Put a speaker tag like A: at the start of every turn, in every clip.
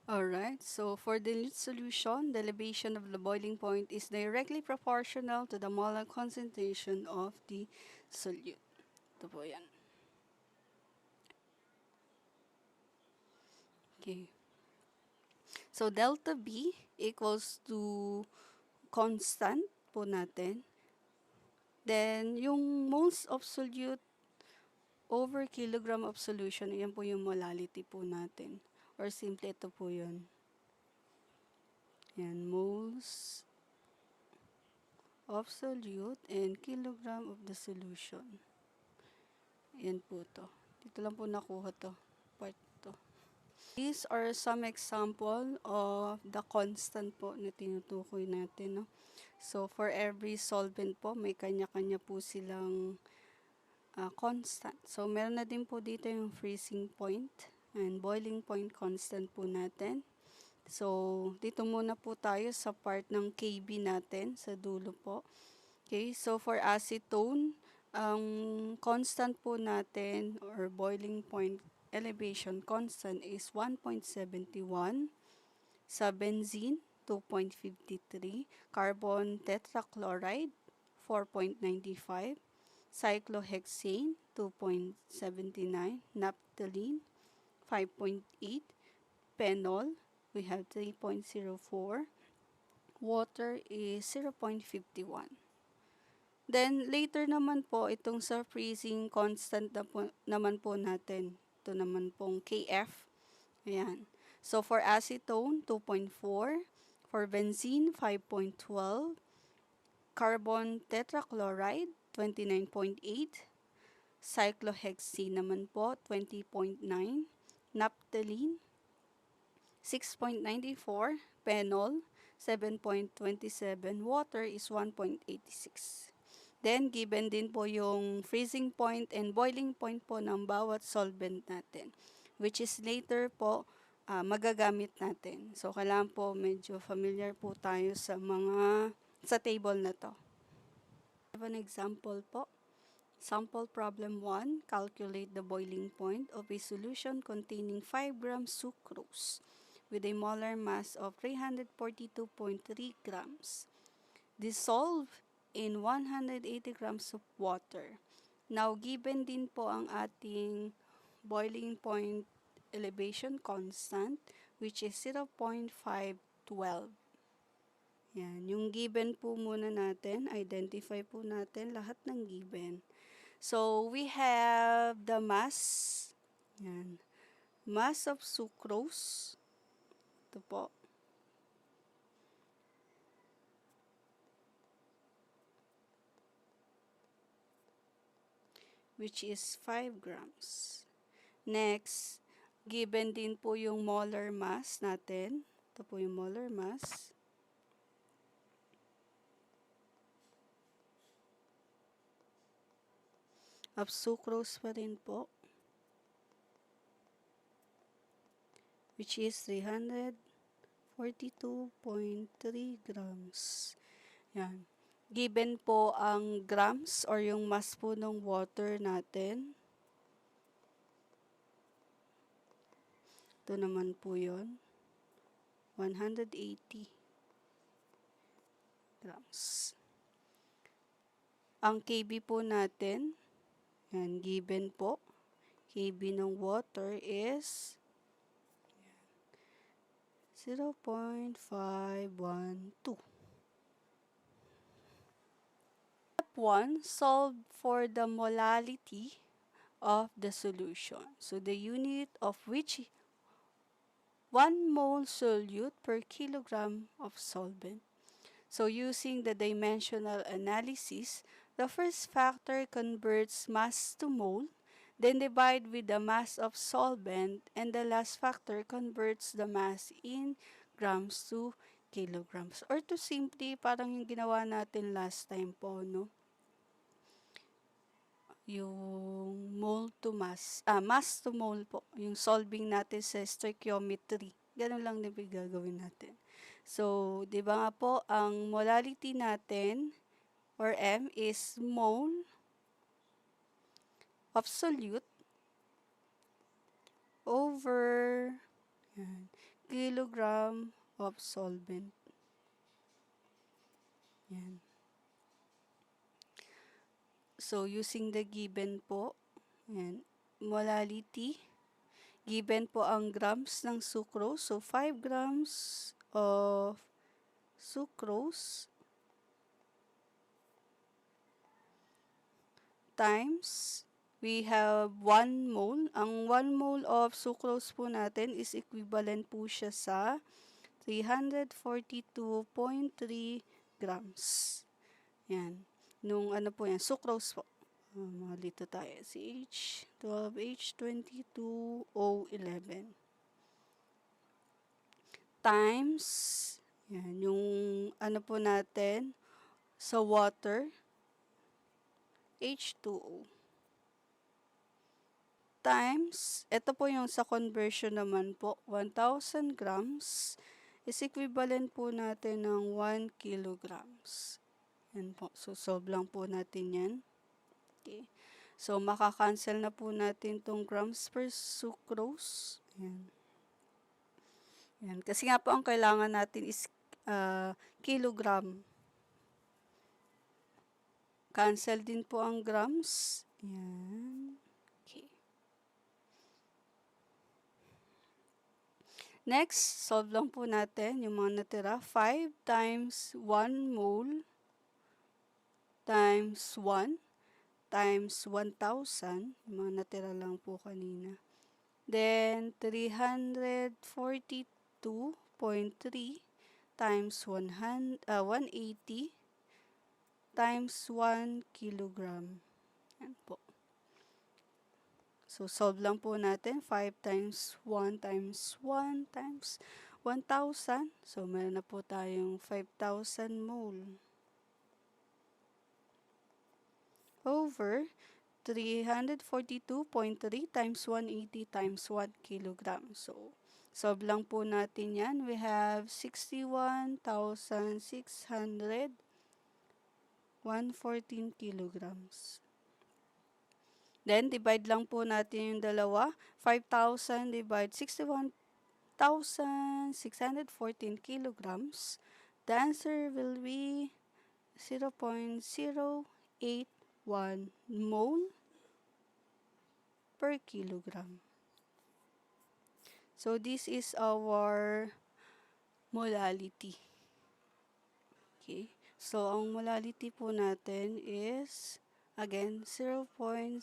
A: Alright, so for dilute solution, the elevation of the boiling point is directly proportional to the molar concentration of the solute. Ito po yan. Okay. So delta B equals to constant po natin. Then, yung moles of solute over kilogram of solution, yan po yung molality po natin. Or simply, ito po yun. Yan, moles of solute and kilogram of the solution. Yan po to. Dito lang po nakuha to. Part to. These are some example of the constant po na tinutukoy natin. No? So, for every solvent po, may kanya-kanya po silang constant. So, meron na din po dito yung freezing point and boiling point constant po natin. So, dito muna po tayo sa part ng Kb natin, sa dulo po. Okay, so for acetone, ang constant po natin or boiling point elevation constant is 1.71. Sa benzene, 2.53. Carbon tetrachloride, 4.95. Cyclohexane, 2.79. Naphthalene, 5.8. Phenol, we have 3.04. Water is 0.51. Then, later naman po, itong sa freezing constant na po, naman po natin. Ito naman pong Kf. Ayan. So, for acetone, 2.4. For benzene, 5.12. Carbon tetrachloride, 29.8. Cyclohexane naman po, 20.9. Naphthalene, 6.94. Phenol, 7.27. Water is 1.86. Then, given din po yung freezing point and boiling point po ng bawat solvent natin, which is later po magagamit natin. So, kailangan po medyo familiar po tayo sa table na to. I have an example po. Sample problem 1, calculate the boiling point of a solution containing 5 grams sucrose with a molar mass of 342.3 grams. Dissolve in 180 grams of water. Now, given din po ang ating boiling point elevation constant, which is 0.512. Yan, yung given po muna natin, identify po natin lahat ng given. So, we have the mass, yan, mass of sucrose, ito po, which is 5 grams. Next, given din po yung molar mass natin. Ito po yung molar mass. Of sucrose pa rin po. Which is 342.3 grams. Yan. Given po ang grams or yung mass po ng water natin. Ito naman po yun. 180 grams. Ang Kb po natin, yan, given po. Kb ng water is 0.512. Step 1, solve for the molality of the solution. So, the unit of which 1 mole solute per kilogram of solvent. So, using the dimensional analysis, the first factor converts mass to mole, then divide with the mass of solvent, and the last factor converts the mass in grams to kilograms. Or to simply, parang yung ginawa natin last time po, no? Yung mole to mass, mass to mole po, yung solving natin sa stoichiometry. Ganun lang din gagawin natin. So, di ba nga po, ang molality natin, or M, is mole of solute over yan, kilogram of solvent. Yan. So, using the given po, yan, molality, given po ang grams ng sucrose. So, 5 grams of sucrose times, we have 1 mole. Ang 1 mole of sucrose po natin is equivalent po siya sa 342.3 grams. Yan. Nung ano po yan, sucrose po. Malito tayo. CH12H22O11 times, yan, yung ano po natin, sa water, H2O. Times, ito po yung sa conversion naman po, 1,000 grams is equivalent po natin ng 1 kilograms. Yan po. So, solve lang po natin yan. Okay. So, makakancel na po natin tong grams per sucrose. Yan. Yan. Kasi nga po ang kailangan natin is kilogram. Cancel din po ang grams. Yan. Okay. Next, solve lang po natin yung mga natira. 5 times 1 mole times 1 times 1,000. Yung mga natira lang po kanina. Then, 342.3 times 180 times 1 kilogram. Yan po. So, solve lang po natin. 5 times 1 times 1 times 1,000. So, meron na po tayong 5,000 mole. Over 342.3 times 180 times 1 kilogram. So, solve lang po natin yan. We have 61,600 114 kilograms. Then, divide lang po natin yung dalawa. 5,000 divide 61,614 kilograms. The answer will be 0.081 mole per kilogram. So, this is our molality. Okay. So, ang molality po natin is, again, 0.081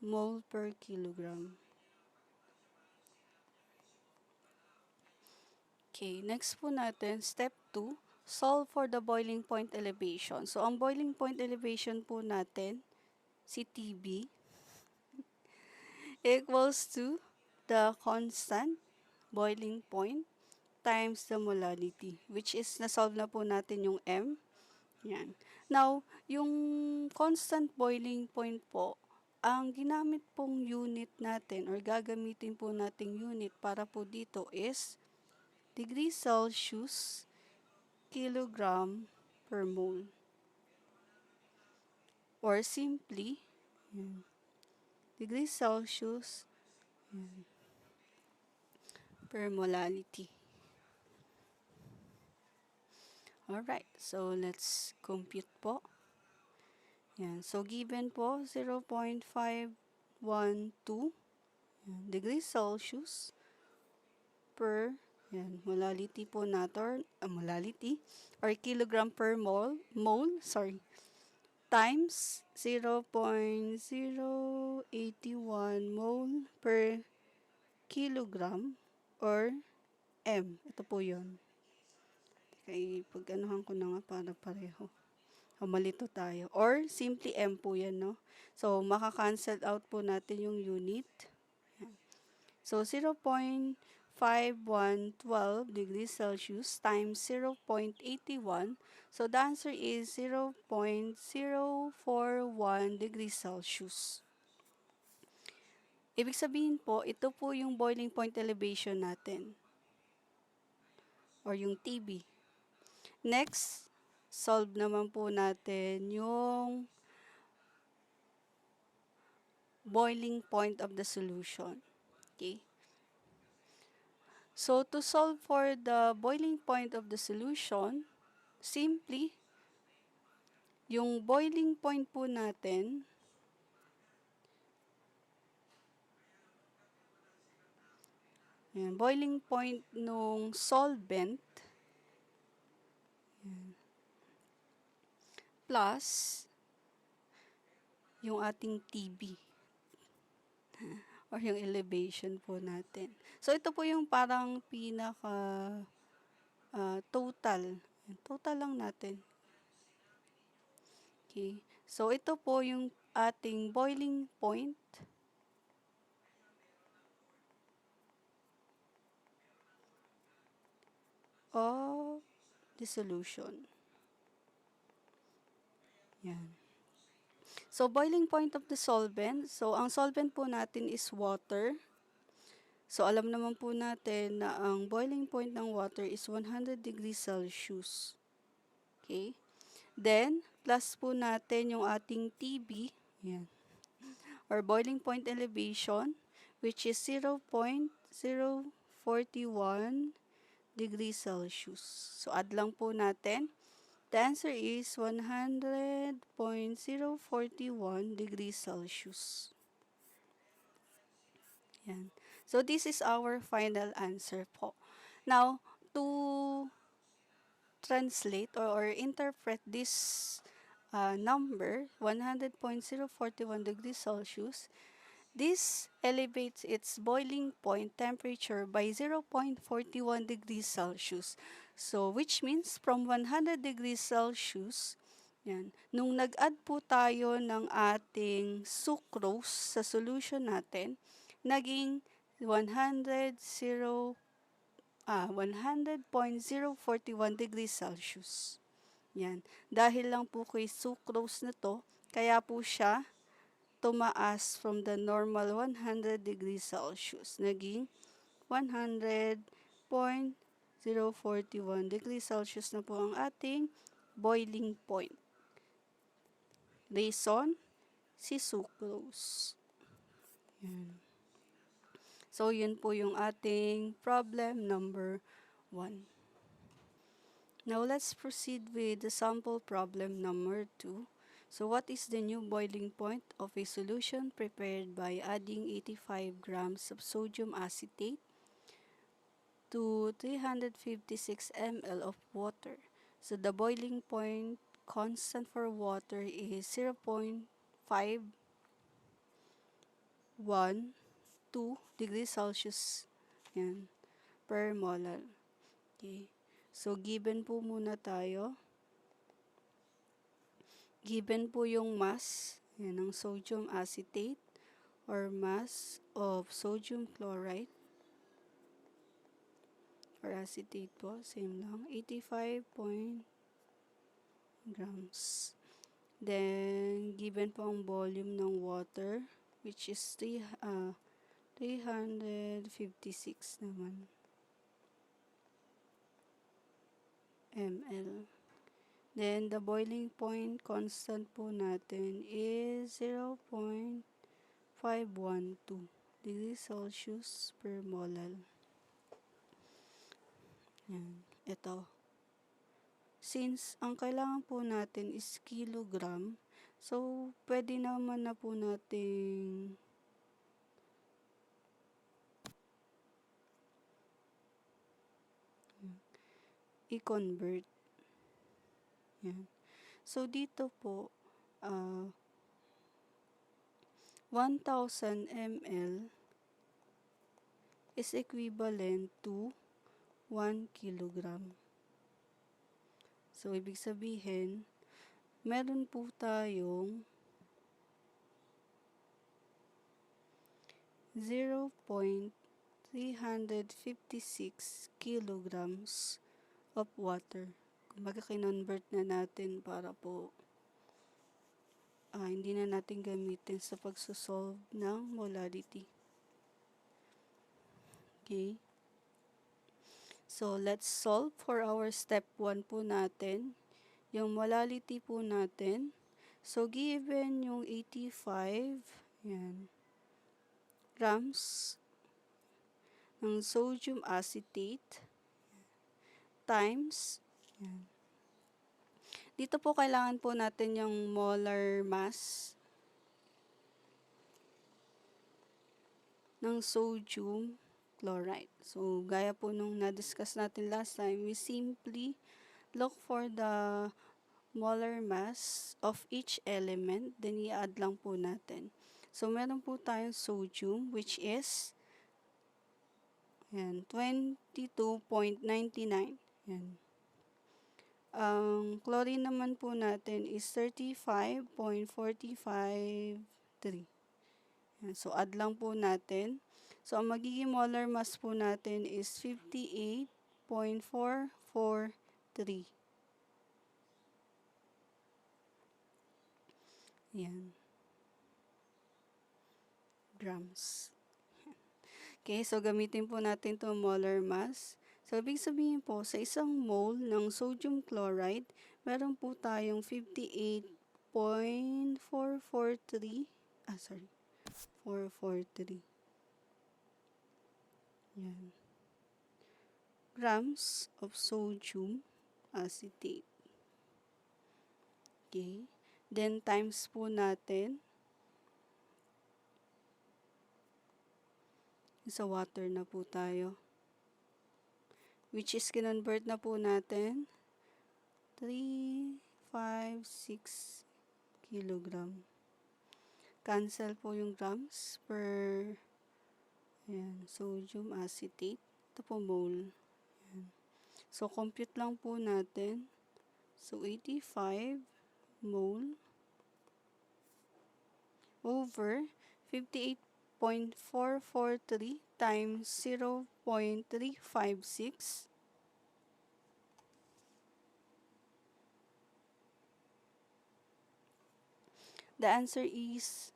A: mole per kilogram. Okay, next po natin, step 2, solve for the boiling point elevation. So, ang boiling point elevation po natin, si TB, equals to the constant boiling point times the molality, which is na-solve na po natin yung M. Yan. Now, yung constant boiling point po, ang ginamit pong unit natin or gagamitin po nating unit para po dito is degrees Celsius, kilogram per mole. Or simply, degrees Celsius per molality. Alright, so let's compute po. Yan. So, given po, 0.512 degrees Celsius per, yan, molality po natin, molality, or kilogram per mole, times 0.081 mole per kilogram, or M. Ito po yun. Kaya pag-anuhan ko na nga para pareho. Malito tayo. Or simply M po yan, no? So, maka-cancel out po natin yung unit. So, 0.5112 degrees Celsius times 0.81. So, the answer is 0.041 degrees Celsius. Ibig sabihin po, ito po yung boiling point elevation natin. Or yung TB. Next, solve naman po natin yung boiling point of the solution. Okay? So, to solve for the boiling point of the solution, simply, yung boiling point po natin, yan, boiling point nung solvent, yan, plus yung ating TB or yung elevation po natin. So, ito po yung parang pinaka total. Total lang natin. Okay. So, ito po yung ating boiling point of the solution. Yan. So, boiling point of the solvent. So, ang solvent po natin is water. So, alam naman po natin na ang boiling point ng water is 100 degrees Celsius. Okay? Then, plus po natin yung ating TB, yan, or boiling point elevation, which is 0.041 degrees Celsius. So, add lang po natin. The answer is 100.041 degrees Celsius. Yan. So, this is our final answer po. Now, to translate or interpret this number, 100.041 degrees Celsius, this elevates its boiling point temperature by 0.41 degrees Celsius. So, which means from 100 degrees Celsius, yan, nung nag-add po tayo ng ating sucrose sa solution natin, naging 100.041 degrees Celsius. Yan. Dahil lang po kay sucrose na to, kaya po siya tumaas from the normal 100 degrees Celsius. Naging 100.041 degrees Celsius na po ang ating boiling point. Reason, si sucrose. Yan. So, yun po yung ating problem number 1. Now, let's proceed with the sample problem number 2. So, what is the new boiling point of a solution prepared by adding 85 grams of sodium acetate to 356 ml of water? So, the boiling point constant for water is 0.512 degrees Celsius yan, per molar. Okay. So, given po muna tayo. Given po yung mass yan, ng sodium acetate or mass of sodium chloride or acetate po, same lang, 85 grams. Then, given po ang volume ng water, which is 356 naman ml. Then, the boiling point constant po natin is 0.512 degrees Celsius per molal. Yan. Ito. Since ang kailangan po natin is kilogram, so, pwede naman na po nating i-convert. Yan. So, dito po, 1,000 ml is equivalent to 1 kilogram. So, ibig sabihin, meron po tayong 0.356 kilograms of water. Kumbaga, kinonvert na natin para po hindi na natin gamitin sa pagsosolve ng molarity. Okay. So, let's solve for our step 1 po natin. Yung molality po natin. So, given yung 85, yan, grams, ng sodium acetate times, yan. Dito po kailangan po natin yung molar mass ng sodium chloride. So, gaya po nung na-discuss natin last time, we simply look for the molar mass of each element, then i-add lang po natin. So, meron po tayong sodium, which is, yan, 22.99. Yan. Ang chlorine naman po natin is 35.453. So, add lang po natin. So, ang magiging molar mass po natin is 58.443. Yan. Grams. Okay, so gamitin po natin itong molar mass. So, ibig sabihin po, sa isang mole ng sodium chloride, meron po tayong 58.443, 443. Yan. Grams of sodium acetate. Okay. Then, times po natin sa water na po tayo. Which is, kinonvert na po natin 3, 5, 6 kilogram. Cancel po yung grams per sodium acetate. Ito po mole. Ayan. So, compute lang po natin. So, 85 mole over 58.443 times 0.356. The answer is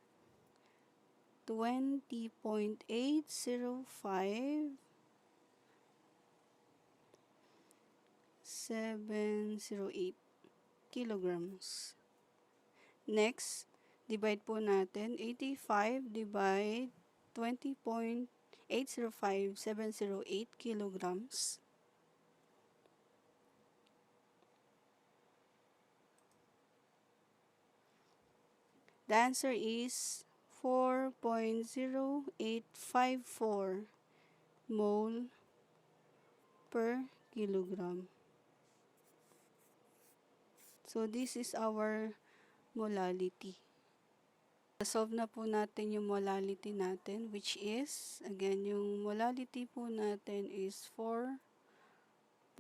A: 20.805,708 kilograms. Next, divide po natin 85 divide 20.805708 kilograms. The answer is 4.0854 mole per kilogram. So, this is our molality. Solve na po natin yung molality natin, which is, again, yung molality po natin is 4.0854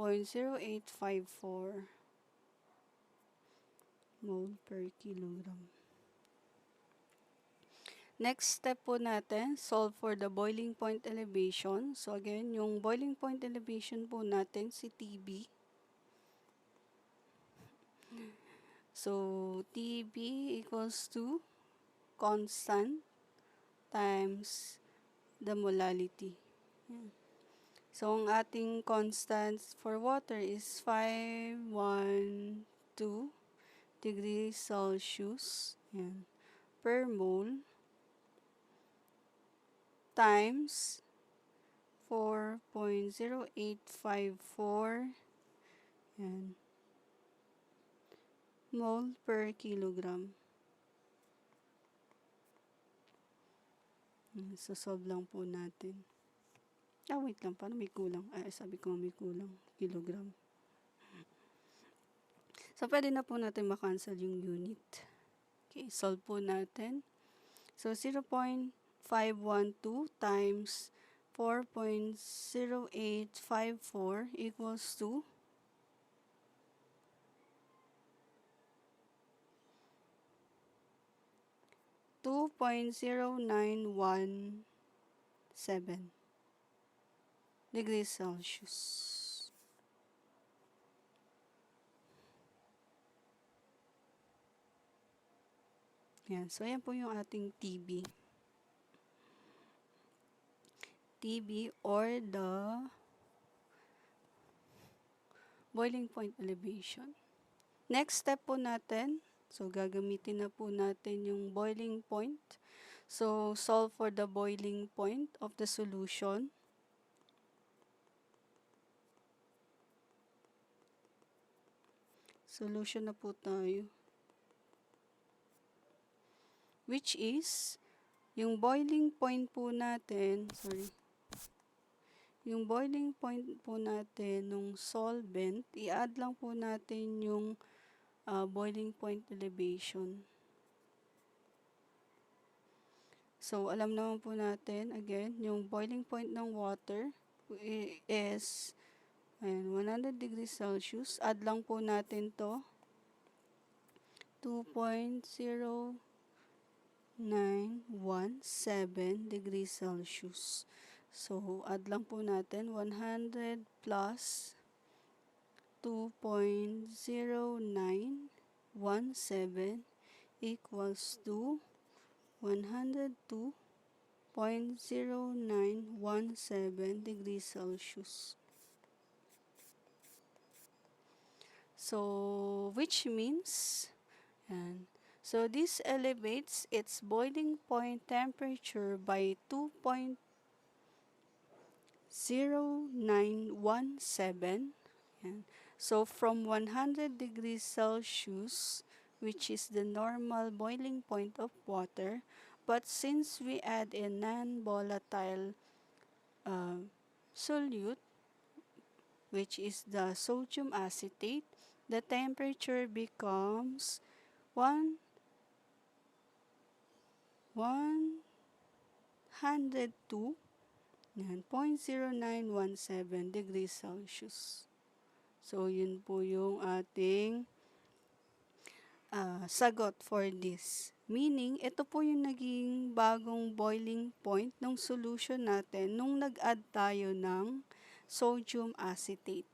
A: mole per kilogram. Next step po natin, solve for the boiling point elevation. So again, yung boiling point elevation po natin, si TB. So, TB equals to constant times the molality. So, ang ating constants for water is 512 degrees Celsius per mole times 4.0854 mole per kilogram. So, solve lang po natin. Wait lang, parang may kulang. Sabi ko may kulang. Kilogram. So, pwede na po natin makancel yung unit. Okay, solve po natin. So, 0.512 times 4.0854 equals to 2.0917 degrees Celsius. Yan. So, yan po yung ating TB. TB or the boiling point elevation. Next step po natin, so gagamitin na po natin yung boiling point. So, solve for the boiling point of the solution. Solution na po tayo. Which is, yung boiling point po natin, yung boiling point po natin nung solvent, i-add lang po natin yung boiling point elevation. So, alam naman po natin, again, yung boiling point ng water is 100 degrees Celsius. Add lang po natin to 2.0917 degrees Celsius. So, add lang po natin 100 plus 2.0917 equals to 102.0917 degrees Celsius. So, which means, so this elevates its boiling point temperature by 2.0917. So, from 100 degrees Celsius, which is the normal boiling point of water, but since we add a non-volatile solute, which is the sodium acetate, the temperature becomes 102.0917 degrees Celsius. So, yun po yung ating sagot for this. Meaning, ito po yung naging bagong boiling point ng solution natin nung nag-add tayo ng sodium acetate.